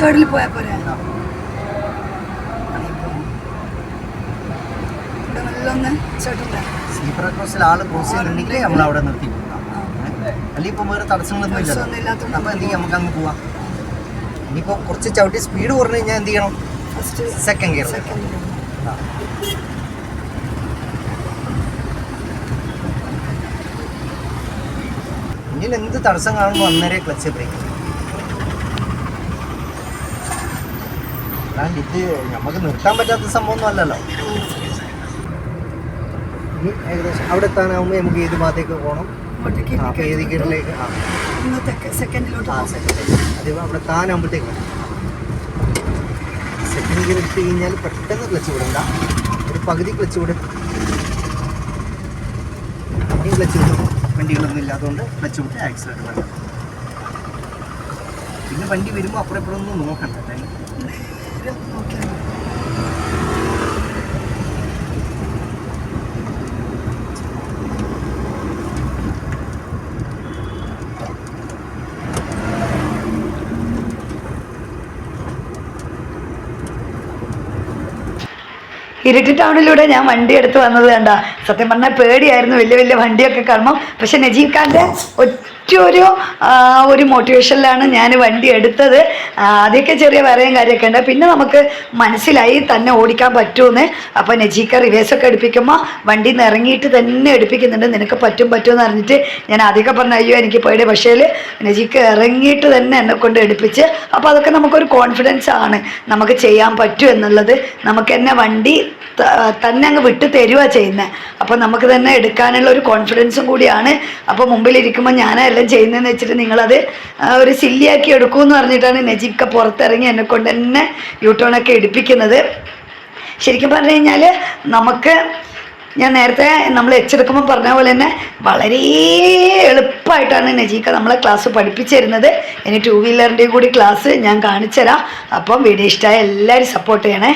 തേർഡിൽ പോയാൽ പോരെ. ഇവിടെ നല്ലൊന്ന് ചേട്ടൻ്റെ സ്ലീപ്പർ ക്രോസിൽ ആൾ ക്രോസ് ചെയ്യുന്നുണ്ടെങ്കിൽ നമ്മൾ അവിടെ നിർത്തി കൊടുക്കാം. അല്ലെങ്കിൽ ഇപ്പോൾ വേറെ തടസ്സങ്ങളൊന്നും ഇല്ല. അപ്പോൾ എന്ത് ചെയ്യും, നമുക്ക് അങ്ങ് പോവാം. ഇനിയിപ്പോൾ കുറച്ച് ചവിട്ടി സ്പീഡ് കുറഞ്ഞു കഴിഞ്ഞാൽ എന്ത് ചെയ്യണം, ഫസ്റ്റ് സെക്കൻഡ് ഗിയർ. ഇനിയിൽ എന്ത് തടസ്സം കാണുമ്പോൾ അന്നേരം ക്ലച്ച് ബ്രേക്ക്. കാരണം ഇത് നമുക്ക് നിർത്താൻ പറ്റാത്ത സംഭവമൊന്നും അല്ലല്ലോ. ഇനി ഏകദേശം അവിടെ എത്താനാകുമ്പോൾ നമുക്ക് ഏത് ഭാഗത്തേക്ക് പോകണം, ഏത് ഗിയറിലേക്ക്. സെക്കൻഡിലോട്ട് അതേപോലെ അവിടെ താനാകുമ്പോഴത്തേക്ക് സെക്കൻഡ് ഗിയർ എടുത്ത് കഴിഞ്ഞാൽ പെട്ടെന്ന് ക്ലച്ച് വിടണ്ട, ഒരു പകുതി ക്ലച്ച് വിടും. ഈ ക്ലച്ച് വിടും, വണ്ടികളൊന്നും ഇല്ലാത്തതുകൊണ്ട് ക്ലച്ച് വിട്ട് ആക്സിലേറ്റർ വേണ്ട. പിന്നെ വണ്ടി വരുമ്പോൾ അപ്പുറം ഇപ്പുറമൊന്നും നോക്കണ്ട. ഇരിട്ടി ടൗണിലൂടെ ഞാൻ വണ്ടി എടുത്ത് വന്നത് കണ്ട. സത്യം പറഞ്ഞാൽ പേടിയായിരുന്നു വലിയ വലിയ വണ്ടിയൊക്കെ കാണുമ്പോൾ. പക്ഷെ നജീബ് ഖാൻ്റെ ഒരു മോട്ടിവേഷനിലാണ് ഞാൻ വണ്ടി എടുത്തത്. ആദ്യമൊക്കെ ചെറിയ വരയും കാര്യമൊക്കെ ഉണ്ട്, പിന്നെ നമുക്ക് മനസ്സിലായി തന്നെ ഓടിക്കാൻ പറ്റുമെന്ന്. അപ്പോൾ നജീബ് ഖാൻ റിവേഴ്സൊക്കെ എടുപ്പിക്കുമ്പോൾ വണ്ടിയിൽ നിന്ന് ഇറങ്ങിയിട്ട് തന്നെ എടുപ്പിക്കുന്നുണ്ട്. നിനക്ക് പറ്റുമെന്ന് അറിഞ്ഞിട്ട് ഞാൻ ആദ്യമൊക്കെ പറഞ്ഞ അയ്യോ എനിക്ക് പേടി. പക്ഷേ നജീബ് ഖാൻ ഇറങ്ങിയിട്ട് തന്നെ എന്നെ കൊണ്ട് എടുപ്പിച്ച്. അപ്പോൾ അതൊക്കെ നമുക്കൊരു കോൺഫിഡൻസ് ആണ്, നമുക്ക് ചെയ്യാൻ പറ്റും എന്നുള്ളത്. നമുക്ക് തന്നെ വണ്ടി തന്നെ അങ്ങ് വിട്ട് തരുക ചെയ്യുന്നത്. അപ്പോൾ നമുക്ക് തന്നെ എടുക്കാനുള്ള ഒരു കോൺഫിഡൻസും കൂടിയാണ്. അപ്പോൾ മുമ്പിലിരിക്കുമ്പോൾ ഞാനെല്ലാം ചെയ്യുന്നതെന്ന് വെച്ചിട്ട് നിങ്ങളത് ഒരു സില്ലിയാക്കി എടുക്കുമെന്ന് പറഞ്ഞിട്ടാണ് നജീബ് ഖാൻ പുറത്തിറങ്ങി എന്നെ കൊണ്ട് തന്നെ യൂട്ടേണൊക്കെ എടുപ്പിക്കുന്നത്. ശരിക്കും പറഞ്ഞു കഴിഞ്ഞാൽ നമുക്ക്, ഞാൻ നേരത്തെ നമ്മൾ എച്ചെടുക്കുമ്പോൾ പറഞ്ഞ പോലെ തന്നെ വളരെ എളുപ്പമായിട്ടാണ് നജീബ് ഖാൻ നമ്മളെ ക്ലാസ് പഠിപ്പിച്ചു തരുന്നത്. ഇനി ടൂ വീലറിൻ്റെയും കൂടി ക്ലാസ് ഞാൻ കാണിച്ചു തരാം. അപ്പം വീഡിയോ ഇഷ്ടമായ എല്ലാവരും സപ്പോർട്ട് ചെയ്യണേ.